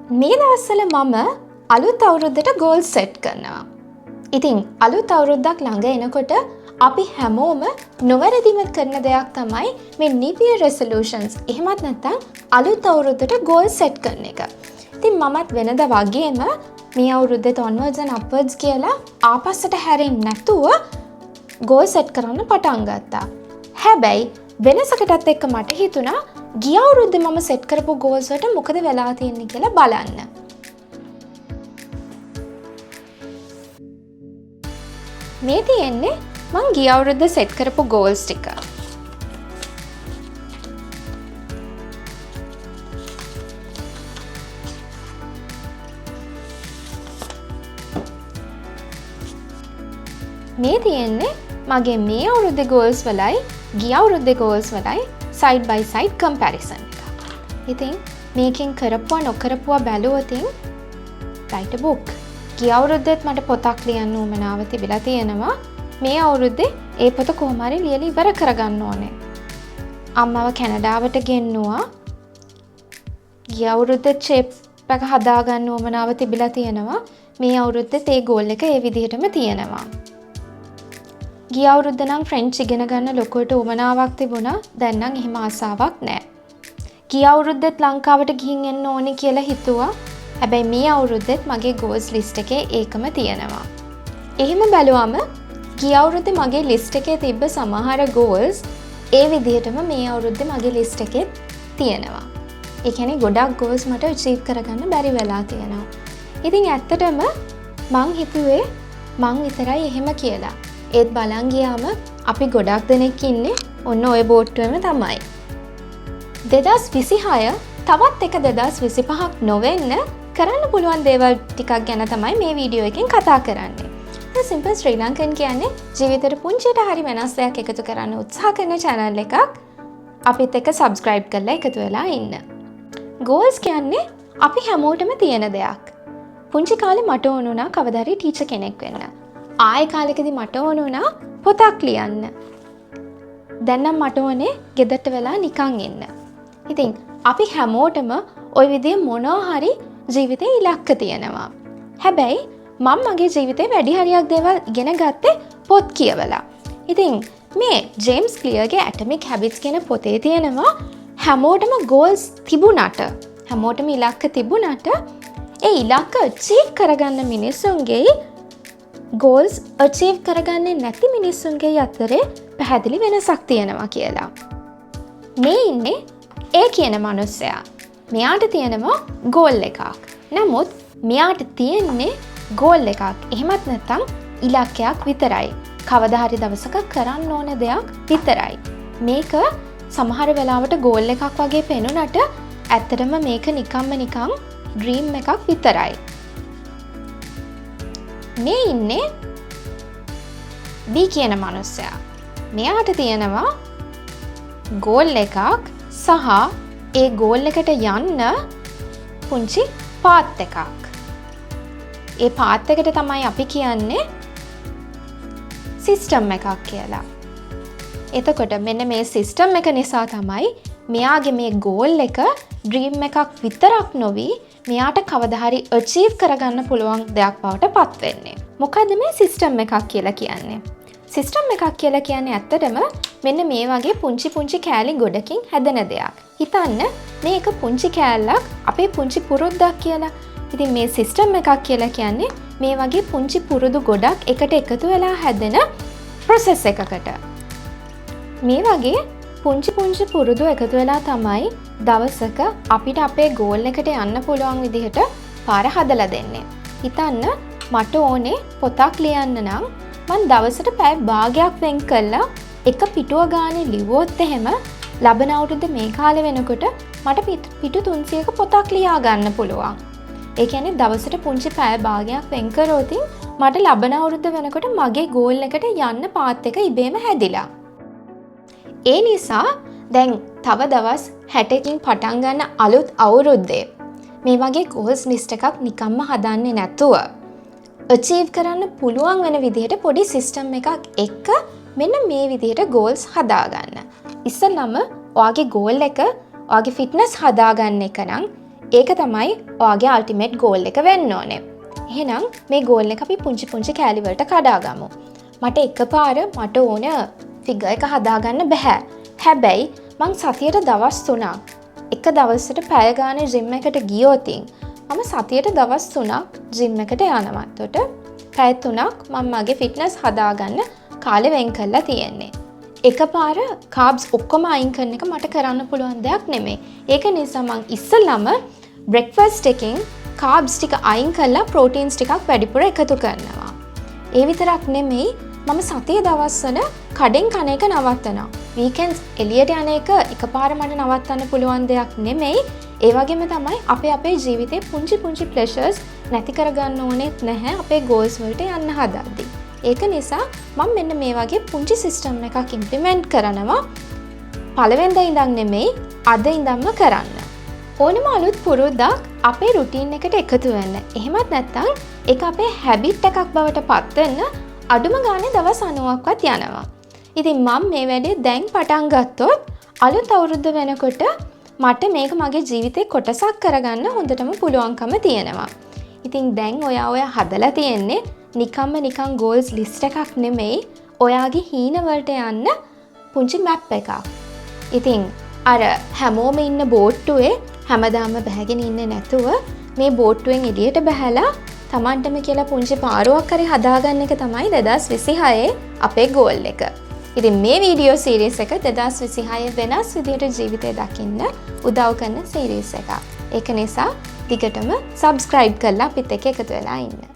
මේ දවස්වල මම අලුත් අවුරුද්දට ගෝල් සෙට් කරනවා. ඉතින් අලුත් අවුරුද්දක් ළඟ එනකොට අපි හැමෝම නොවැරදිම කරන දෙයක් තමයි මේ New Year resolutions. එහෙමත් නැත්නම් අලුත් අවුරුද්දට ගෝල් සෙට් කරන එක. ඉතින් මමත් වෙනදා වගේම මේ අවුරුද්දේ onwards and upwards කියලා ආපස්සට හැරෙන්නේ නැතුව ගෝල් සෙට් කරන්න පටන් ගත්තා. හැබැයි වෙනසකටත් එක්ක මට හිතුණා ගිය අවුරුද්දේ මම සෙට් කරපු ගෝල්ස් වලට මොකද වෙලා තියෙන්නේ කියලා බලන්න. මේ තියෙන්නේ මං ගිය අවුරුද්දේ සෙට් කරපු ගෝල්ස් ටික. මේ තියෙන්නේ මගේ මේ අවුරුද්දේ ගෝල්ස් වලයි ගිය අවුරුද්දේ goals වලයි side by side comparison එක. ඉතින් මේකෙන් කරපුවා නොකරපුවා බැලුවොතින් write a book. ගිය අවුරුද්දේත් මට පොතක් ලියන්න උවමනාව තිබිලා තියෙනවා. මේ අවුරුද්දේ ඒ පොත කොහොම හරි ලියලා ඉවර කරගන්න ඕනේ. අම්මව කැනඩාවට ගෙන්නුවා. ගිය අවුරුද්දේ shape එක හදාගන්න උවමනාව තිබිලා තියෙනවා. මේ අවුරුද්දේත් ඒ goal එක ඒ විදිහටම තියෙනවා. ගිය අවුරුද්ද නම් ෆ්‍රෙන්ච් ඉගෙන ගන්න ලොකුවට උවමනාවක් තිබුණා. දැන් නම් එහෙම ආසාවක් නැහැ. ගිය අවුරුද්දෙත් ලංකාවට ගිහින් එන්න ඕනේ කියලා හිතුවා. හැබැයි මේ අවුරුද්දෙත් මගේ goals list එකේ ඒකම තියෙනවා. එහෙම බැලුවම ගිය අවුරුද්දේ මගේ list එකේ තිබ්බ සමහර goals ඒ විදිහටම මේ අවුරුද්දේ මගේ list එකේ තියෙනවා. ඒ කියන්නේ ගොඩක් goals මට achieve කරගන්න බැරි වෙලා තියෙනවා. ඉතින් ඇත්තටම මං හිතුවේ මං විතරයි එහෙම කියලා. ඒත් බලන් ගියාම අපි ගොඩක් දෙනෙක් ඉන්නේ ඔන්න ඔය බෝට්ටුවෙම තමයි. 2026 තවත් එක 2025ක් නොවෙන්න කරන්න පුළුවන් දේවල් ටිකක් ගැන තමයි මේ වීඩියෝ එකෙන් කතා කරන්නේ. සිම්පල් ශ්‍රී ලංකන් කියන්නේ ජීවිතේට පුංචියට හරි වෙනස් දෙයක් එකතු කරන්න උත්සාහ කරන channel එකක්. අපිත් එක්ක subscribe කරලා එකතු වෙලා ඉන්න. goals කියන්නේ අපි හැමෝටම තියෙන දෙයක්. පුංචි කාලේ මට ඕන වුණා කවදා හරි ටීචර් කෙනෙක් වෙන්න. ආයෙ කාලෙකදී මට ඕන වුණා පොතක් ලියන්න. දැන් නම් මට ඕනේ ගෙදරට වෙලා නිකන් ඉන්න. ඉතින් අපි හැමෝටම ওই විදිහේ මොනවා හරි ජීවිතේ ඉලක්ක තියෙනවා. හැබැයි මම මගේ ජීවිතේ වැඩි හරියක් දේවල් ඉගෙන ගත්තේ පොත් කියවලා. ඉතින් මේ ජේම්ස් ක්ලියර්ගේ Atomic Habits කියන පොතේ තියෙනවා හැමෝටම goals තිබුණාට හැමෝටම ඉලක්ක තිබුණාට ඒ ඉලක්ක achieve කරගන්න මිනිස්සුන්ගේ goals achieve කරගන්නේ නැති මිනිස්සුන්ගේ අතරේ පැහැදිලි වෙනසක් තියෙනවා කියලා. මේ ඉන්නේ ඒ කියන මනුස්සයා. මෙයාට තියෙනවා goal එකක්. නමුත් මෙයාට තියෙන්නේ goal එකක්. එහෙමත් නැත්නම් ඉලක්කයක් විතරයි. කවදා හරි දවසක කරන්න ඕන දෙයක් විතරයි. මේක සමහර වෙලාවට goal එකක් වගේ පෙනුනට ඇත්තටම මේක නිකන් dream එකක් විතරයි. මේ ඉන්නේ B කියන මනුස්සයා. මෙයාට තියෙනවා goal එකක් සහ ඒ goal එකට යන්න පුංචි path එකක්. ඒ path එකට තමයි අපි කියන්නේ system එකක් කියලා. එතකොට මෙන්න මේ system එක නිසා තමයි මෙයාගේ මේ goal එක dream එකක් විතරක් නොවි මෙයාට කවදා හරි achieve කරගන්න පුළුවන් දෙයක් බවට පත් වෙන්නේ. මොකද්ද මේ system එකක් කියලා කියන්නේ? system එකක් කියලා කියන්නේ ඇත්තටම මෙන්න මේ වගේ පුංචි කෑලි ගොඩකින් හැදෙන දෙයක්. හිතන්න මේක පුංචි කෑල්ලක් අපේ පුංචි පුරුද්දක් කියලා. ඉතින් මේ system එකක් කියලා කියන්නේ මේ වගේ පුංචි පුරුදු ගොඩක් එකට එකතු වෙලා හැදෙන process එකකට. මේ වගේ පුංචි පුරුදු එකතු වෙලා තමයි දවසක අපිට අපේ goal එකට යන්න පුළුවන් විදිහට පාර හදලා දෙන්නේ. හිතන්න මට ඕනේ පොතක් ලියන්න නම් මම දවසට පැය භාගයක් වෙන් කළා එක පිටුව ගානේ ලිව්වොත් එහෙම ලබන අවුරුද්දේ මේ කාලේ වෙනකොට මට පිටු 300ක පොතක් ලියා ගන්න පුළුවන්. ඒ කියන්නේ දවසට පුංචි පැය භාගයක් වෙන් කරොත් මට ලබන අවුරුද්ද වෙනකොට මගේ goal එකට යන්න පාත් එක ඉබේම හැදිලා. ඒ නිසා දැන් තව දවස් 60කින් පටන් ගන්න අලුත් අවුරුද්දේ මේ වගේ goals list එකක් නිකම්ම හදන්නේ නැතුව achieve කරන්න පුළුවන් වෙන විදිහට පොඩි system එකක් එක්ක මෙන්න මේ විදිහට goals හදාගන්න. ඉස්සෙල්ලාම ඔයාගේ goal එක ඔයාගේ fitness හදාගන්න එක නම් ඒක තමයි ඔයාගේ අල්ටිමේට් ගෝල් එක වෙන්න ඕනේ. එහෙනම් මේ ගෝල් එක අපි පුංචි පුංචි කෑලි වලට කඩාගමු. මට එකපාර මට ඕන ෆිගර් එක හදාගන්න බෑ. හැබැයි මං සතියට දවස් 3ක් එක දවසට පැය ගානේ ජිම් එකට ගියොත් මම සතියට දවස් 3ක් ජිම් එකට යනවා. එතකොට පැය 3ක් මම මගේ ෆිට්නස් හදාගන්න කාලෙ වෙන් කරලා තියෙන්නේ. එකපාර කාබ්ස් ඔක්කොම අයින් කරන එක මට කරන්න පුළුවන් දෙයක් නෙමෙයි. ඒක නිසා මං ඉස්සෙල්ලාම බ්‍රෙක්ෆාස්ට් එකෙන් කාබ්ස් ටික අයින් කරලා ප්‍රෝටීන්ස් ටිකක් වැඩිපුර එකතු කරනවා. ඒ විතරක් නෙමෙයි මම සතියේ දවස්වල කඩෙන් කන එක නවත්තනවා. වීකෙන්ඩ්ස් එළියට යන එක එකපාර මට නවත්තන්න පුළුවන් දෙයක් නෙමෙයි. ඒ වගේම තමයි අපේ ජීවිතේ පුංචි පුංචි ප්ලෙෂර්ස් නැති කරගන්න ඕනෙත් නැහැ අපේ ගෝල්ස් වලට යන්න හදද්දී. ඒක නිසා මම මෙන්න මේ වගේ පුංචි සිස්ටම් එකක් ඉම්ප්ලිමන්ට් කරනවා. පළවෙනිදා ඉඳන් නෙමෙයි අද ඉඳන්ම කරන්න. ඕනම අලුත් පුරුද්දක් අපේ රුටීන් එකට එකතු වෙන්න. එහෙමත් නැත්නම් ඒක අපේ හැබිට් එකක් බවට පත් වෙන්න අඩුම ගානේ දවස් 90ක්වත් යනවා. ඉතින් මම මේ වැඩේ දැන් පටන් ගත්තොත් අලුත් අවුරුද්ද වෙනකොට මට මේක මගේ ජීවිතේ කොටසක් කරගන්න හොඳටම පුළුවන්කම තියෙනවා. ඉතින් දැන් ඔයා හදලා තියෙන්නේ නිකන් ගෝල්ස් ලිස්ට් එකක් නෙමෙයි ඔයාගේ හීන වලට යන්න පුංචි මැප් එකක්. ඉතින් අර හැමෝම ඉන්න බෝට්ටුවේ හැමදාම බහගෙන ඉන්නේ නැතුව මේ බෝට්ටුවෙන් එළියට බහැලා Tamanටම කියලා පුංචි පාරුවක් හරි හදාගන්න එක තමයි 2026 අපේ ගෝල් එක. ඉතින් මේ වීඩියෝ සීරීස් එක 2026 වෙනස් විදිහට ජීවිතය දකින්න උදව් කරන සීරීස් එකක්. ඒක නිසා දිගටම subscribe කරලා අපිත් එක්ක එකතු වෙලා ඉන්න.